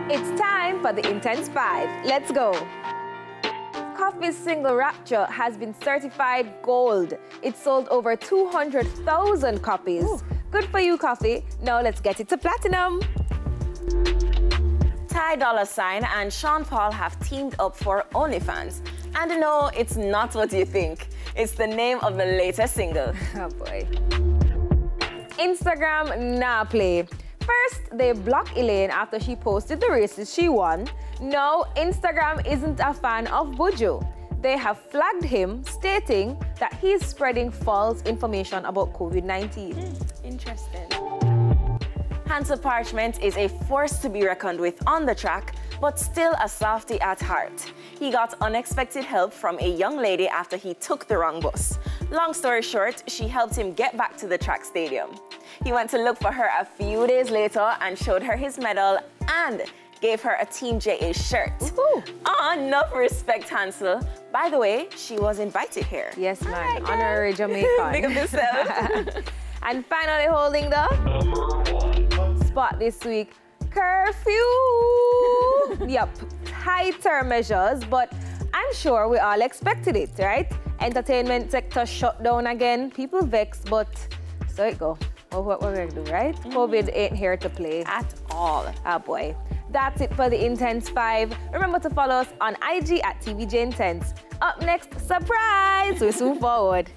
It's time for the Intense 5. Let's go. Coffee's single Rapture has been certified gold. It sold over 200,000 copies. Ooh. Good for you, Coffee. Now let's get it to platinum. Ty Dolla $ign and Sean Paul have teamed up for OnlyFans. And no, it's not what you think. It's the name of the latest single. Oh boy. Instagram nah play. First, they blocked Elaine after she posted the races she won. Now, Instagram isn't a fan of Buju. They have flagged him, stating that he's spreading false information about COVID-19. Interesting. Hansel Parchment is a force to be reckoned with on the track, but still a softie at heart. He got unexpected help from a young lady after he took the wrong bus. Long story short, she helped him get back to the track stadium. He went to look for her a few days later and showed her his medal and gave her a Team JA shirt. Enough respect, Hansel. By the way, she was invited here. Yes, man. Honorary Jamaican. Big up yourself. And finally holding the spot this week, curfew. Yep, tighter measures, but I'm sure we all expected it, right? Entertainment sector shut down again. People vexed, but so it go. Well, what we're going to do, right? COVID ain't here to play. At all. Oh, boy. That's it for the Intense 5. Remember to follow us on IG at TVJ Intense. Up next, surprise! We soon forward.